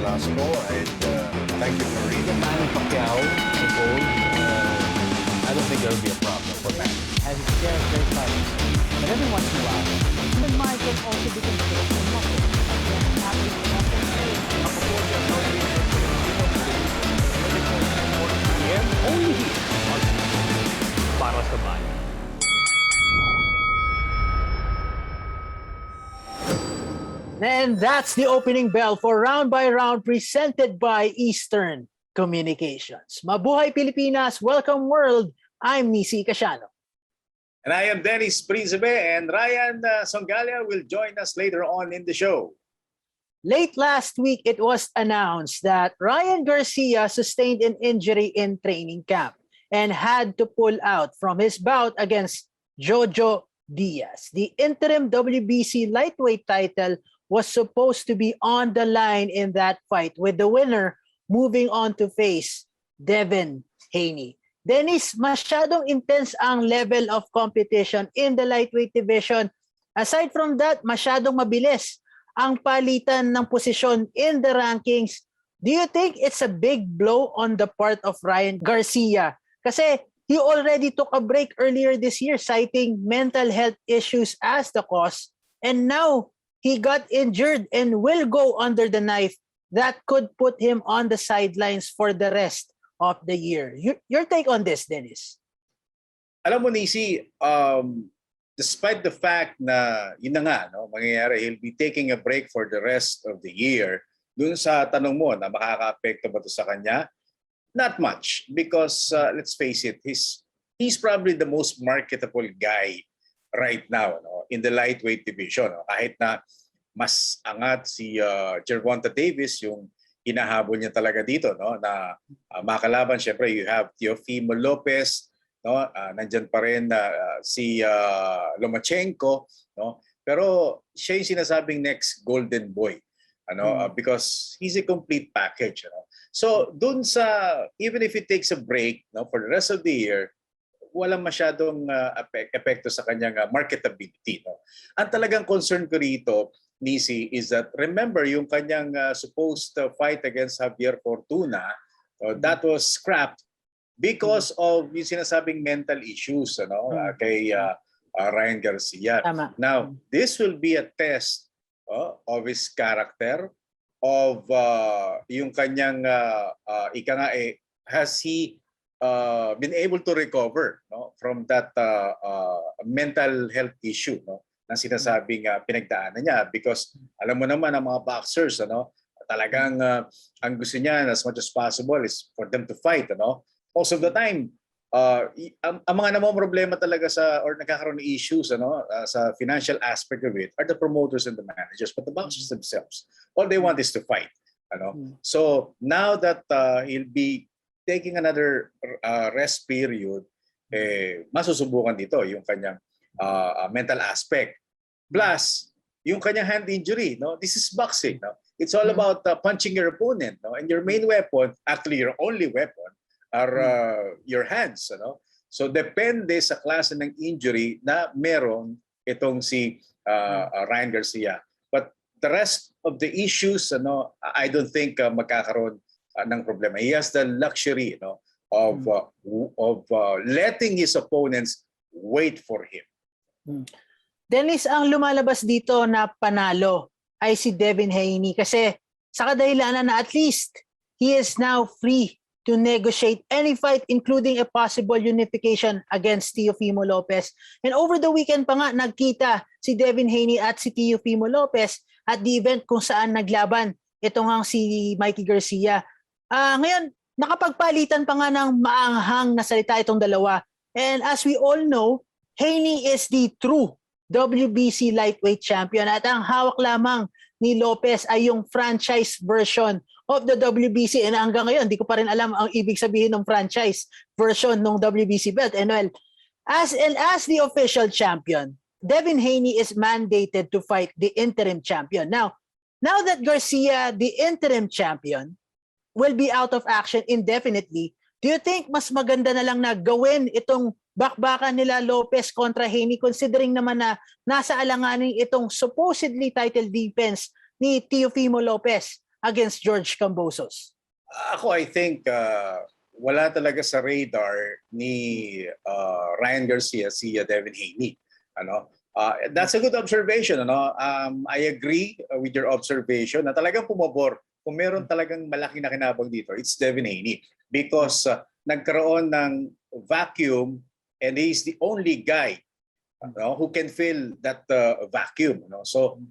Carrasco, and thank you for reading. Manny Pacquiao, I suppose, I don't think there'll be a problem for Manny. has its share of great fights. But every once in a while, the market also becomes close to nothing. And only here on Para sa Bayan. And that's the opening bell for Round by Round presented by Eastern Communications. Mabuhay Pilipinas! Welcome world! I'm Nisi Casiano. And I am Dennis Prizabe, and Ryan Songalia will join us later on in the show. Late last week, it was announced that Ryan Garcia sustained an injury in training camp and had to pull out from his bout against Jojo Diaz. The interim WBC lightweight title was supposed to be on the line in that fight, with the winner moving on to face Devin Haney. Dennis, masyadong intense ang level of competition in the lightweight division. Aside from that, masyadong mabilis ang palitan ng posisyon in the rankings. Do you think it's a big blow on the part of Ryan Garcia? Kasi he already took a break earlier this year, citing mental health issues as the cause. And now, he got injured and will go under the knife. That could put him on the sidelines for the rest of the year. Your take on this, Dennis? Alam mo, Nisi, despite the fact na yun na nga, no, mangyayari, he'll be taking a break for the rest of the year, dun sa tanong mo na makaka-apekto ba ito sa kanya? Not much, because let's face it, he's probably the most marketable guy right now, no, in the lightweight division. No? Kahit na mas angat si Gervonta Davis, yung hinahabol niya talaga dito, no, na makalaban. Siyempre, you have Teofimo Lopez, no, nandyan pa rin si Lomachenko, no, pero siya yung sinasabing next golden boy, because he's a complete package. So dun sa, even if he takes a break, no, for the rest of the year, walang masyadong epekto sa kanyang marketability. No? Ang talagang concern ko rito, Nisi, is that remember yung kanyang supposed fight against Javier Fortuna, that was scrapped because of yung sinasabing mental issues kay Ryan Garcia. Tama. Now, this will be a test of his character, of yung kanyang has he been able to recover, no, from that mental health issue, no, na sinasabing pinagdaanan niya, because alam mo naman ang mga boxers, talagang ang gusto niya as much as possible is for them to fight, most of the time ang mga namomroblema talaga sa or nagkakaroon ng issues sa financial aspect of it are the promoters and the managers, but the boxers themselves, all they want is to fight, so now that he'll be taking another rest period, masusubukan dito yung kanyang mental aspect. Plus, yung kanyang hand injury. No? This is boxing. No? It's all about punching your opponent. No? And your main weapon, actually your only weapon, are your hands. So depende sa klase ng injury na meron itong si Ryan Garcia. But the rest of the issues, I don't think magkakaroon ng problema. He has the luxury of letting his opponents wait for him. Dennis, ang lumalabas dito na panalo ay si Devin Haney kasi sa kadahilanan na at least he is now free to negotiate any fight, including a possible unification against Teofimo Lopez. And over the weekend pa nga, nagkita si Devin Haney at si Teofimo Lopez at the event kung saan naglaban ito nga si Mikey Garcia. Ngayon, nakapagpalitan pa nga ng maanghang na salita itong dalawa. And as we all know, Haney is the true WBC lightweight champion. At ang hawak lamang ni Lopez ay yung franchise version of the WBC. And hanggang ngayon, di ko pa rin alam ang ibig sabihin ng franchise version ng WBC belt. And well, as the official champion, Devin Haney is mandated to fight the interim champion. Now that Garcia, the interim champion, will be out of action indefinitely, do you think mas maganda na lang na gawin itong bakbakan nila Lopez kontra Haney, considering naman na nasa alanganin itong supposedly title defense ni Teofimo Lopez? against George Cambosos? Ako, I think wala talaga sa radar ni Ryan Garcia si Devin Haney. Ano? That's a good observation. Ano? I agree with your observation na talagang pumabor. Kung meron talagang malaking nakinabang dito, it's Devin Haney. Because nagkaroon ng vacuum and he's the only guy who can fill that vacuum. So,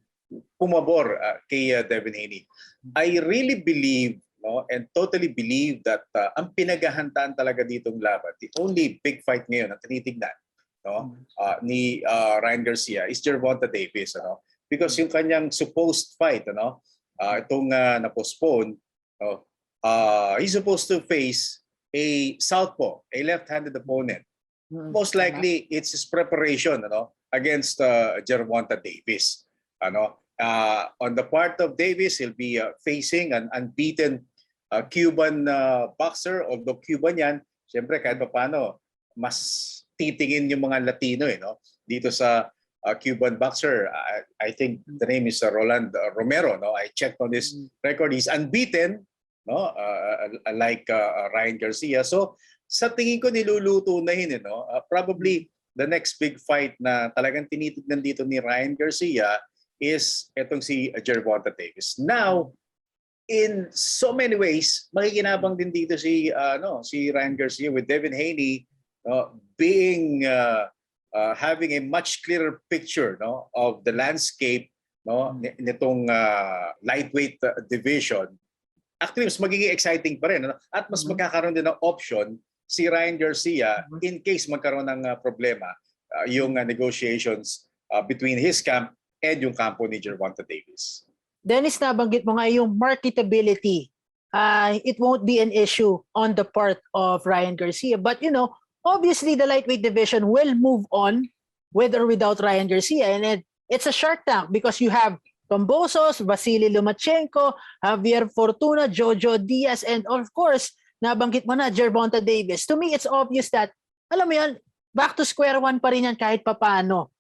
pumabor kay Devin Haney. I really believe and totally believe that ang pinaghahandaan talaga ditong laban, the only big fight ngayon na tinitignan ni Ryan Garcia is Gervonta Davis. Because yung kanyang supposed fight, itong na-postpone, he's supposed to face a southpaw, a left-handed opponent. Most likely, it's his preparation against Gervonta Davis. On the part of Davis, he'll be facing an unbeaten Cuban boxer. Although Cuban yan, siyempre kahit pa paano, mas titingin yung mga Latino dito sa Cuban boxer. I think the name is Roland Romero. I checked on his record. He's unbeaten, like Ryan Garcia. So sa tingin ko niluluto na yun. Probably the next big fight na talagang tinitignan dito ni Ryan Garcia is etong si Gervonta Davis. Now, in so many ways, makikinabang din dito si Ryan Garcia with Devin Haney being having a much clearer picture of the landscape nitong lightweight division. Actually, mas magiging exciting pa rin. At mas magkakaroon din ng option si Ryan Garcia in case magkaroon ng problema yung negotiations between his camp and yung kampo ni Gervonta Davis. Dennis, nabanggit mo nga yung marketability. It won't be an issue on the part of Ryan Garcia. But, obviously the lightweight division will move on with or without Ryan Garcia. And it's a shark tank because you have Cambosos, Vasily Lomachenko, Javier Fortuna, Jojo Diaz, and of course, nabanggit mo na, Gervonta Davis. To me, it's obvious that, alam mo yan, back to square one pa rin yan kahit papano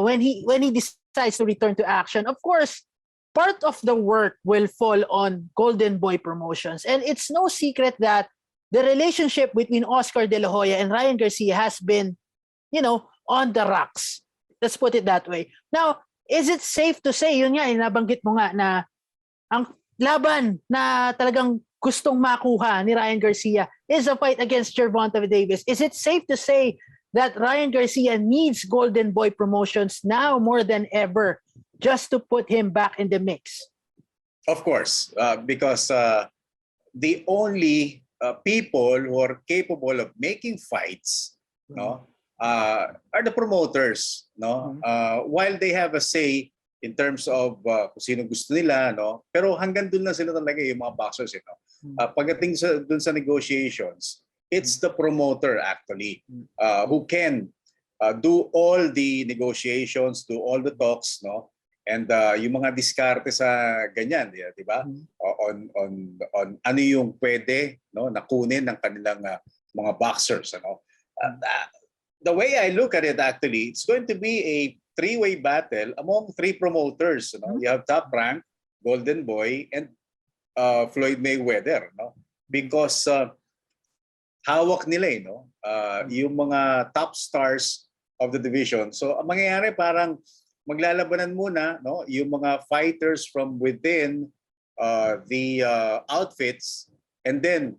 when he decides to return to action. Of course, part of the work will fall on Golden Boy Promotions. And it's no secret that the relationship between Oscar De La Hoya and Ryan Garcia has been, on the rocks. Let's put it that way. Now, is it safe to say, yun nga, nabanggit mo nga na ang laban na talagang gustong makuha ni Ryan Garcia is a fight against Gervonta Davis. Is it safe to say that Ryan Garcia needs Golden Boy Promotions now more than ever just to put him back in the mix? Of course, because the only people who are capable of making fights are the promoters. While they have a say in terms of kung sino gusto nila, pero hanggang doon lang sila talaga yung mga boxers. Pagdating doon sa negotiations, it's the promoter actually who can do all the negotiations, do all the talks, and yung mga diskarte sa ganyan, di ba? On ano yung pwede nakunin ng kanilang mga boxers. The way I look at it actually, it's going to be a three-way battle among three promoters. You have Top Rank, Golden Boy, and Floyd Mayweather. Because hawak nila yung mga top stars of the division. So ang mangyayari parang maglalabanan muna yung mga fighters from within the outfits, and then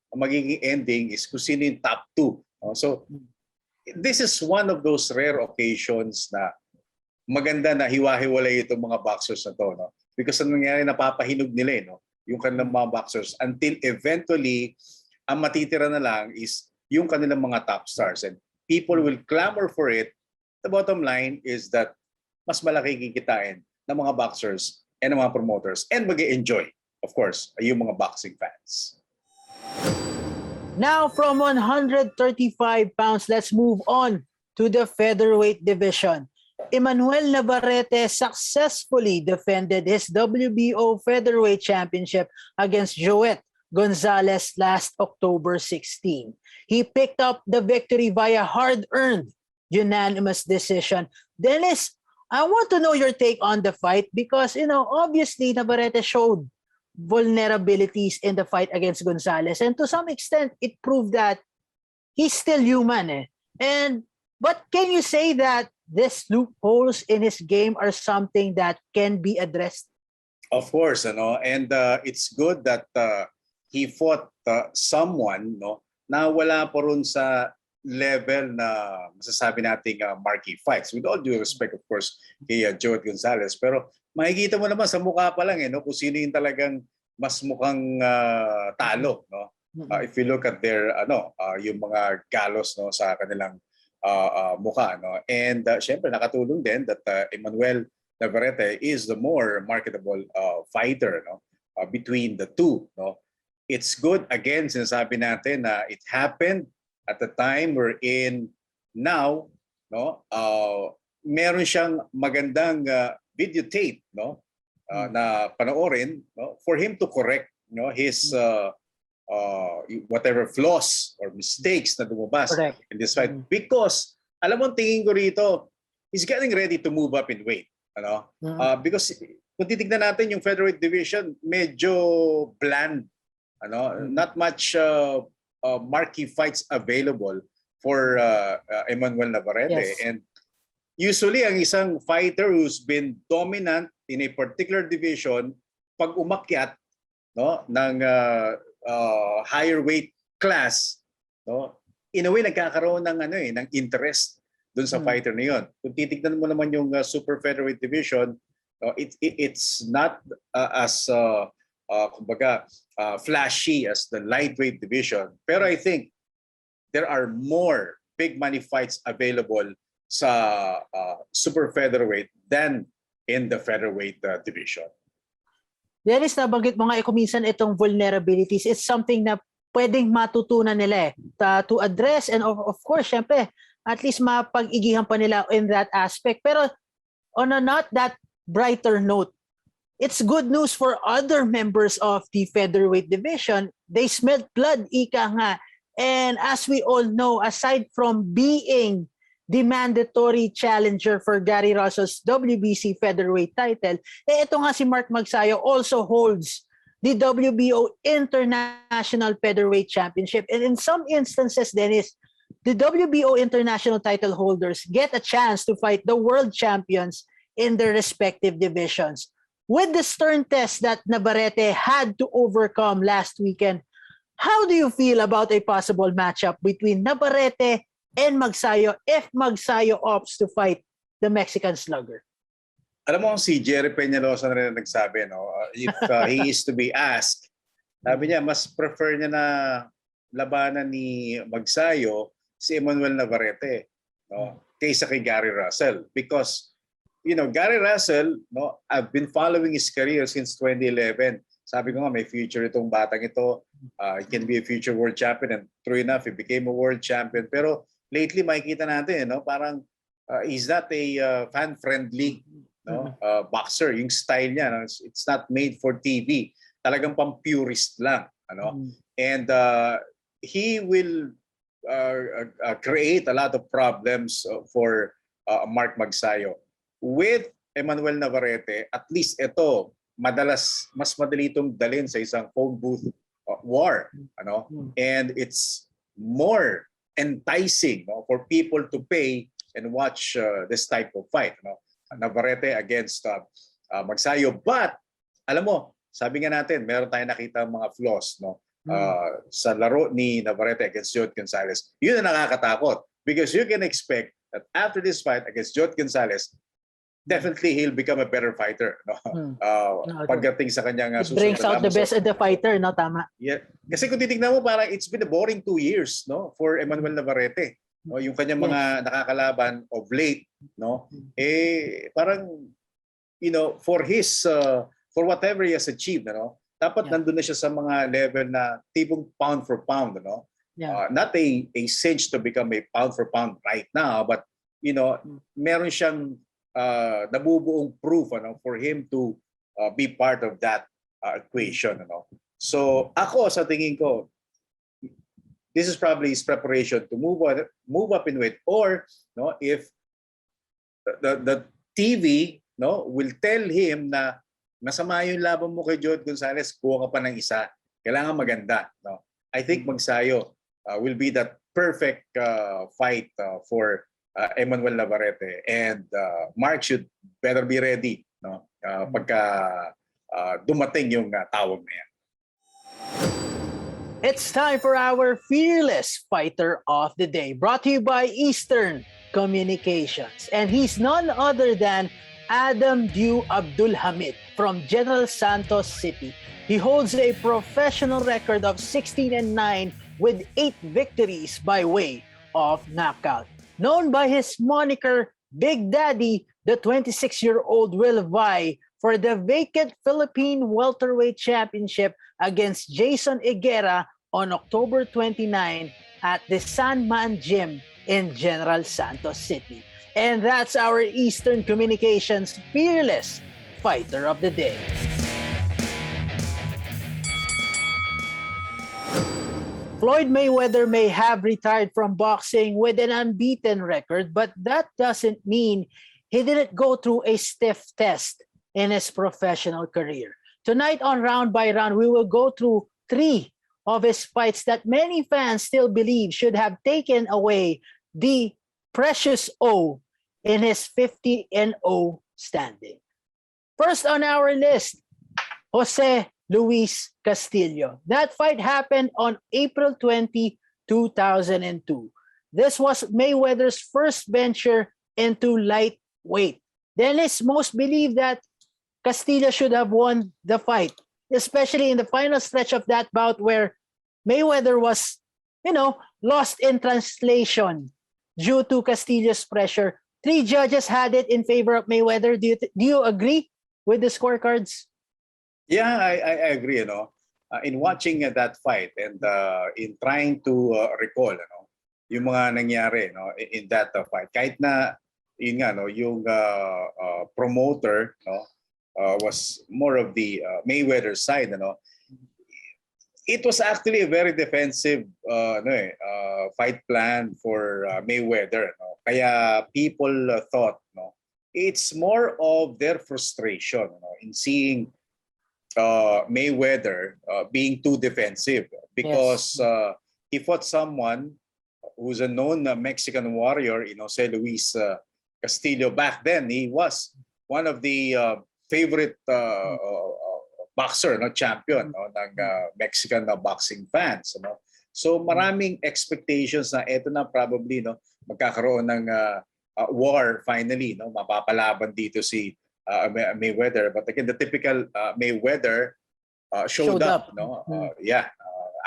ang magiging ending is kung sino yung top two. So this is one of those rare occasions na maganda na hiwa-hiwalay itong mga boxers na to. Because ang nangyayari, napapahinog nila yung kanilang mga boxers until eventually ang matitira na lang is yung kanilang mga top stars, and people will clamor for it. The bottom line is that mas malaki kikitain ng mga boxers and ng mga promoters, and mag-enjoy, of course, yung mga boxing fans. Now, from 135 pounds, let's move on to the featherweight division. Emmanuel Navarrete successfully defended his WBO featherweight championship against Joet Gonzalez last October 16. He picked up the victory via hard-earned unanimous decision. Dennis, I want to know your take on the fight because, obviously Navarrete showed vulnerabilities in the fight against Gonzalez. And to some extent, it proved that he's still human. But can you say that these loopholes in his game are something that can be addressed? Of course, and it's good that he fought someone, na wala pa rin sa level na masasabi nating marquee fights. With all due respect, of course, kay Joe Gonzalez. Pero makikita mo naman sa mukha pa lang, kung sino yung talagang mas mukhang talo. No? If you look at their, yung mga galos sa kanilang mukha. No? And syempre, nakatulong din that Emmanuel Navarrete is the more marketable fighter between the two. No? It's good, again, sinasabi natin na it happened at the time we're in now. No? Meron siyang magandang videotape na panoorin for him to correct his whatever flaws or mistakes na lumabas in this fight. Because, alam mo, tingin ko rito, he's getting ready to move up in weight. Because kung titignan natin yung featherweight division, medyo bland. Not much marquee fights available for Emmanuel Navarrete. Yes. And usually, ang isang fighter who's been dominant in a particular division, pag umakyat ng higher weight class, in a way, nagkakaroon ng, ng interest dun sa fighter na yun. Kung titignan mo naman yung super featherweight division, it's not as kumbaga, flashy as the lightweight division. Pero I think there are more big money fights available sa super featherweight than in the featherweight division. Dennis, nabanggit mo nga kuminsan itong vulnerabilities. It's something na pwedeng matutunan nila to address, and of course, syempre, at least mapag-igihan pa nila in that aspect. Pero on a not that brighter note, it's good news for other members of the featherweight division. They smelled blood, ika nga. And as we all know, aside from being the mandatory challenger for Gary Russell's WBC featherweight title, ito nga si Mark Magsayo also holds the WBO International Featherweight Championship. And in some instances, Dennis, the WBO international title holders get a chance to fight the world champions in their respective divisions. With the stern test that Navarrete had to overcome last weekend, how do you feel about a possible matchup between Navarrete and Magsayo if Magsayo opts to fight the Mexican slugger? Alam mo, si Jerry Peñalosa na rin nagsabi, if he is to be asked, sabi niya, mas prefer niya na labanan ni Magsayo si Emmanuel Navarrete kaysa kay Gary Russell. Because, Gary Russell, I've been following his career since 2011. Sabi ko nga, may future itong batang ito. He can be a future world champion, and true enough, he became a world champion. Pero lately, makikita natin, parang he's not a fan-friendly boxer. Yung style niya, it's not made for TV. Talagang pang-purist lang. And he will create a lot of problems for Mark Magsayo. With Emmanuel Navarrete, at least ito, mas madali itong dalhin sa isang phone booth war. And it's more enticing for people to pay and watch this type of fight. Navarrete against Magsayo. But, alam mo, sabi nga natin, meron tayong nakita mga flaws sa laro ni Navarrete against Joe Gonzalez. Yun ang nakakatakot. Because you can expect that after this fight against Joe Gonzalez, definitely he'll become a better fighter. Pagdating sa kanyang it brings out the best of the fighter, tama? Yeah. Kasi kung titignan mo, parang it's been a boring 2 years for Emmanuel Navarrete. Yung kanyang mga nakakalaban of late, parang, for his, for whatever he has achieved, dapat nandun na siya sa mga level na tipong pound for pound, not a cinch to become a pound for pound right now, but, meron siyang nabubuong proof for him to be part of that equation. So ako, sa tingin ko, this is probably his preparation to move up in weight, or if the TV will tell him na masama yung laban mo kay Joe Gonzalez, kuha ka pa ng isa. Kailangan maganda. No? I think magsayo will be that perfect fight for Emmanuel Navarrete. And Mark should better be ready, no? Pagka dumating yung tawag na yan. It's time for our Fearless Fighter of the Day, brought to you by Eastern Communications. And he's none other than Adam Dew Abdul Hamid from General Santos City. He holds a professional record of 16-9 with 8 victories by way of knockout. Known by his moniker Big Daddy, the 26-year-old will vie for the vacant Philippine Welterweight Championship against Jason Higuera on October 29 at the Sanman Gym in General Santos City. And that's our Eastern Communications Fearless Fighter of the Day. Floyd Mayweather may have retired from boxing with an unbeaten record, but that doesn't mean he didn't go through a stiff test in his professional career. Tonight on Round by Round, we will go through 3 of his fights that many fans still believe should have taken away the precious O in his 50-0 standing. First on our list, Jose Luis Castillo. That fight happened on April 20, 2002. This was Mayweather's first venture into lightweight. Dennis, most believe that Castillo should have won the fight, especially in the final stretch of that bout where Mayweather was, lost in translation due to Castillo's pressure. 3 judges had it in favor of Mayweather. Do you agree with the scorecards? Yeah, I agree. In watching that fight and in trying to recall, yung mga nangyari, in that fight, kahit na yun nga, yung promoter, was more of the Mayweather side, it was actually a very defensive fight plan for Mayweather. Kaya people thought it's more of their frustration in seeing Mayweather being too defensive because he fought someone who's a known Mexican warrior, Jose Luis Castillo. Back then, he was one of the favorite boxer, champion ng Mexican boxing fans. So maraming expectations na eto na probably magkakaroon ng war finally, mapapalaban dito si Mayweather. But again, the typical Mayweather showed up.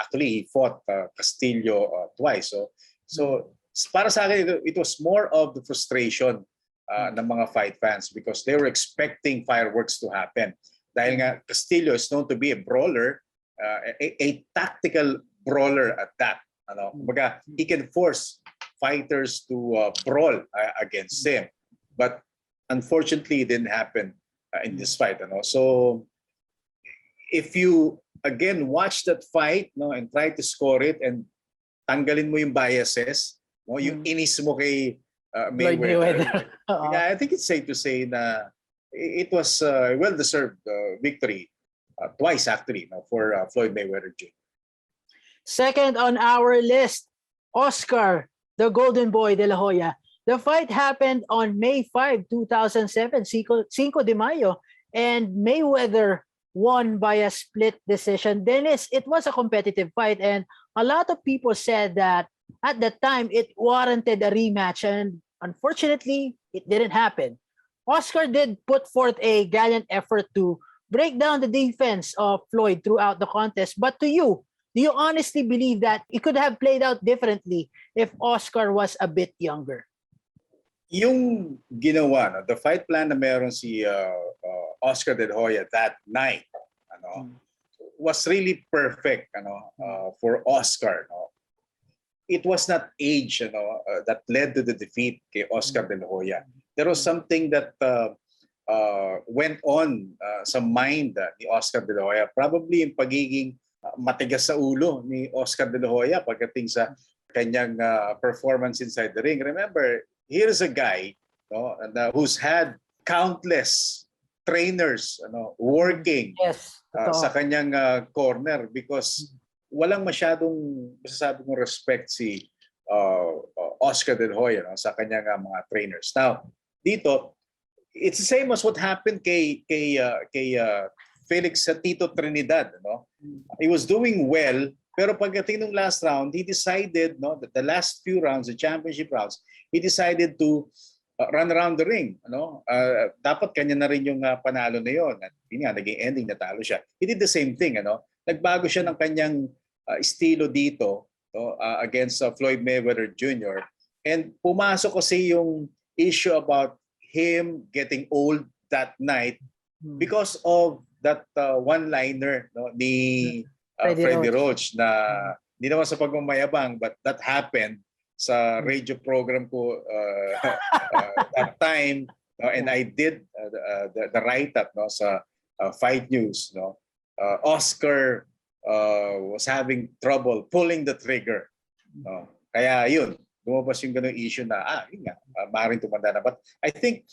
Actually, he fought Castillo twice. So para sa akin, it was more of the frustration ng mga fight fans because they were expecting fireworks to happen. Dahil nga Castillo is known to be a brawler, a tactical brawler at that. Kumbaga, he can force fighters to brawl against him. But unfortunately, it didn't happen in this fight. So if you again watch that fight and try to score it and tanggalin mo yung biases, yung inis mo kay Mayweather. Yeah, I think it's safe to say na it was a well-deserved victory twice actually for Floyd Mayweather Jr. Second on our list, Oscar, the Golden Boy de la Hoya. The fight happened on May 5, 2007, Cinco de Mayo, and Mayweather won by a split decision. Dennis, it was a competitive fight, and a lot of people said that at the time it warranted a rematch, and unfortunately, it didn't happen. Oscar did put forth a gallant effort to break down the defense of Floyd throughout the contest. But to you, do you honestly believe that it could have played out differently if Oscar was a bit younger? Yung ginawa, the fight plan na meron si Oscar de la Hoya that night, was really perfect, for Oscar. It was not age, that led to the defeat kay Oscar de la Hoya. There was something that went on sa mind ni Oscar de la Hoya. Probably yung pagiging matigas sa ulo ni Oscar de la Hoya pagdating sa kanyang performance inside the ring. Remember, here's a guy who's had countless trainers working Yes. sa Totoo. kanyang corner because walang masyadong masasabi kong respect si Oscar De La Hoya sa kanyang mga trainers. Now, dito, it's the same as what happened kay Felix sa Tito Trinidad. He was doing well, pero pagdating ng last round, he decided, that the last few rounds, the championship rounds, he decided to run around the ring. Dapat kanya na rin yung panalo na yun. At yun nga, naging ending, natalo siya. He did the same thing. Nagbago siya ng kanyang estilo dito against Floyd Mayweather Jr. And pumasok kasi yung issue about him getting old that night because of that one-liner ni Freddie Roach na hindi naman sa pagmamayabang, but that happened sa radio program ko that time, and I did the write-up sa Fight News. Oscar was having trouble pulling the trigger. Kaya yun, lumabas yung ganung issue na, yun nga, maaaring tumanda na. But I think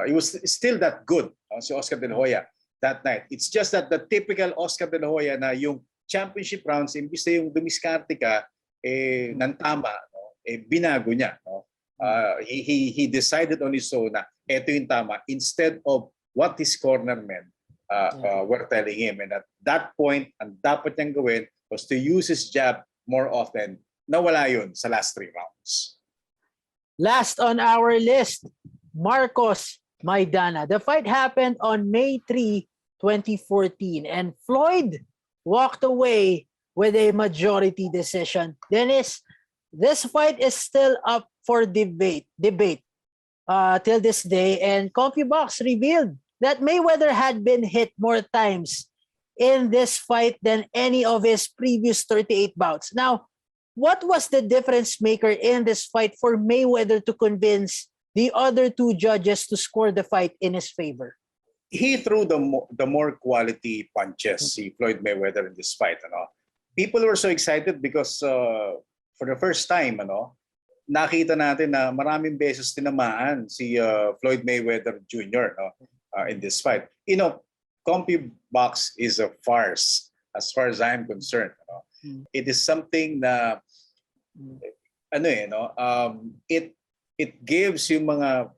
it was still that good, si Oscar De La Hoya that night. It's just that the typical Oscar De La Hoya na yung championship rounds, imbis na yung dumiskarte ka, nang tama, binago niya. He decided on his own na eto yung tama instead of what his cornermen were telling him. And at that point, ang dapat niyang gawin was to use his jab more often. Nawala yun sa last 3 rounds. Last on our list, Marcos Maidana. The fight happened on May 3, 2014, and Floyd walked away with a majority decision. Dennis, this fight is still up for debate till this day, and CompuBox revealed that Mayweather had been hit more times in this fight than any of his previous 38 bouts. Now, what was the difference maker in this fight for Mayweather to convince the other 2 judges to score the fight in his favor? He threw the more quality punches, si Floyd Mayweather, in this fight. People were so excited because for the first time, nakita natin na maraming beses tinamaan si Floyd Mayweather Jr. In this fight. CompuBox is a farce as far as I'm concerned. It is something na it gives yung mga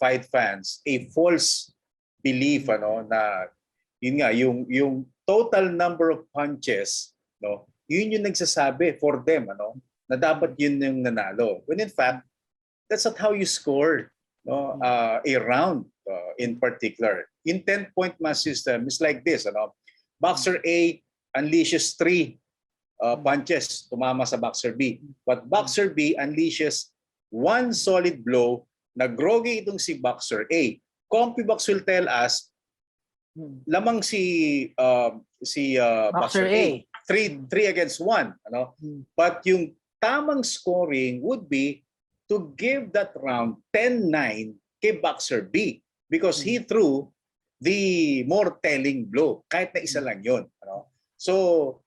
fight fans a false belief na yun nga yung total number of punches, yun yung nagsasabi for them na dapat yun yung nanalo, when in fact that's not how you score a round in particular. In 10-point match system is like this. Boxer A unleashes 3 punches, tumama sa Boxer B, but Boxer B unleashes 1 solid blow na groggy itong si Boxer A. CompuBox will tell us lamang si Boxer A 3 against 1, but yung tamang scoring would be to give that round 10-9 kay Boxer B because he threw the more telling blow kahit na isa lang yun. So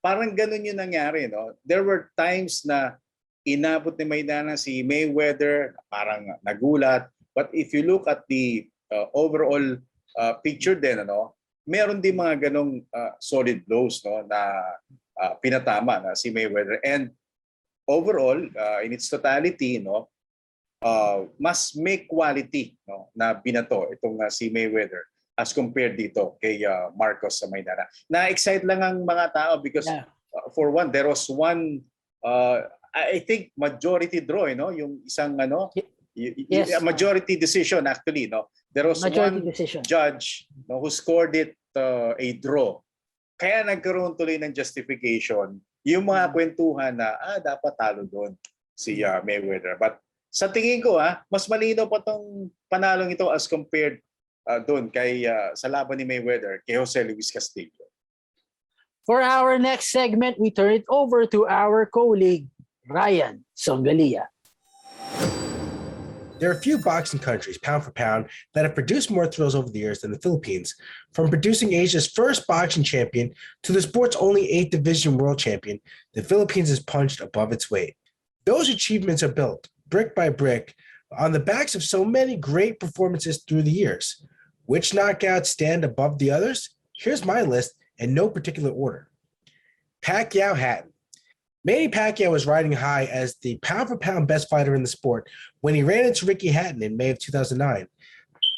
parang ganun yung nangyari. There were times na inabot ni Maidana si Mayweather, parang nagulat. But if you look at the overall picture din, meron din mga ganong solid blows na pinatama na si Mayweather. And overall, in its totality, mas may quality na binato itong si Mayweather as compared dito kay Marcos Maidana. Na-excite lang ang mga tao because for one, there was one, I think majority draw, yung isang majority decision actually. There was one judge who scored it a draw. Kaya nagkaroon tuloy ng justification yung mga kwentuhan na dapat talo doon si Mayweather. But sa tingin ko mas malinaw pa tong panalong ito as compared doon kay sa laban ni Mayweather kay Jose Luis Castillo. For our next segment, we turn it over to our colleague Ryan Songalia. There are few boxing countries, pound for pound, that have produced more thrills over the years than the Philippines. From producing Asia's first boxing champion to the sport's only 8th division world champion, the Philippines has punched above its weight. Those achievements are built, brick by brick, on the backs of so many great performances through the years. Which knockouts stand above the others? Here's my list in no particular order. Pacquiao Hatton. Manny Pacquiao was riding high as the pound-for-pound best fighter in the sport when he ran into Ricky Hatton in May of 2009.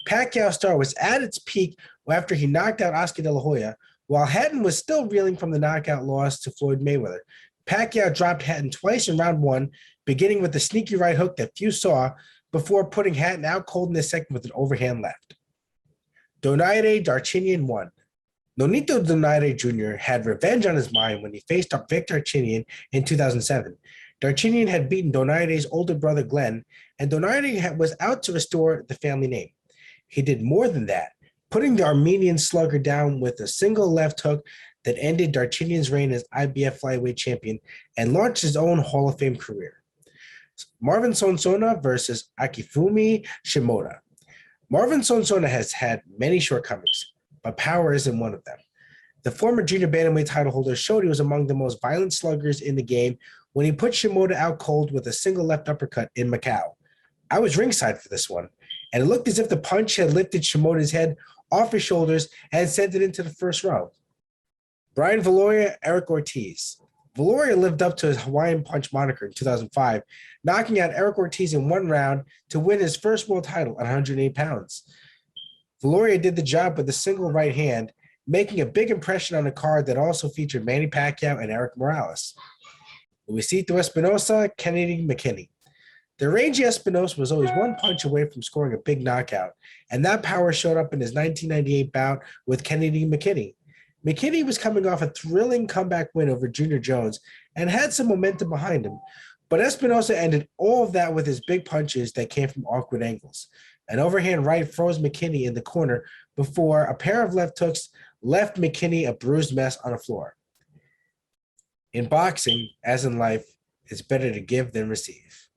Pacquiao's star was at its peak after he knocked out Oscar De La Hoya, while Hatton was still reeling from the knockout loss to Floyd Mayweather. Pacquiao dropped Hatton twice in round one, beginning with a sneaky right hook that few saw, before putting Hatton out cold in the second with an overhand left. Donaire Darchinyan won. Nonito Donaire Jr. had revenge on his mind when he faced up Vic Darchinyan in 2007. Darchinyan had beaten Donaire's older brother Glenn, and Donaire was out to restore the family name. He did more than that, putting the Armenian slugger down with a single left hook that ended Darchinyan's reign as IBF flyweight champion and launched his own Hall of Fame career. Marvin Sonsona versus Akifumi Shimoda. Marvin Sonsona has had many shortcomings, but power isn't one of them. The former junior bantamweight title holder showed he was among the most violent sluggers in the game when he put Shimoda out cold with a single left uppercut in Macau. I was ringside for this one, and it looked as if the punch had lifted Shimoda's head off his shoulders and sent it into the first round. Brian Valoria, Eric Ortiz. Valoria lived up to his Hawaiian Punch moniker in 2005, knocking out Eric Ortiz in one round to win his first world title at 108 pounds. Valoria did the job with a single right hand, making a big impression on a card that also featured Manny Pacquiao and Eric Morales. Luisito Espinosa, Kennedy McKinney. The rangy Espinosa was always one punch away from scoring a big knockout, and that power showed up in his 1998 bout with Kennedy McKinney. McKinney was coming off a thrilling comeback win over Junior Jones and had some momentum behind him, but Espinosa ended all of that with his big punches that came from awkward angles. An overhand right froze McKinney in the corner before a pair of left hooks left McKinney a bruised mess on the floor. In boxing, as in life, it's better to give than receive.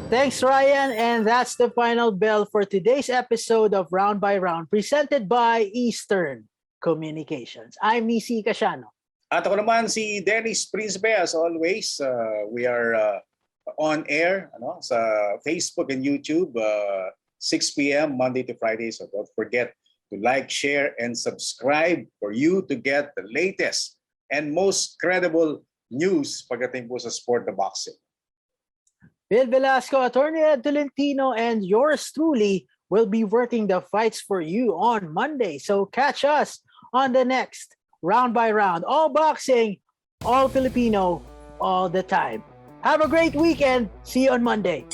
Thanks, Ryan. And that's the final bell for today's episode of Round by Round, presented by Eastern Communications. I'm Nisi Casiano. At ako naman si Dennis Principe, as always. We are on air sa Facebook and YouTube, 6 p.m. Monday to Friday. So don't forget to like, share, and subscribe for you to get the latest and most credible news pagdating po sa sport na boxing. Bill Velasco, Attorney Ed Tolentino, and yours truly will be working the fights for you on Monday. So catch us on the next Round by Round. All boxing, all Filipino, all the time. Have a great weekend. See you on Monday.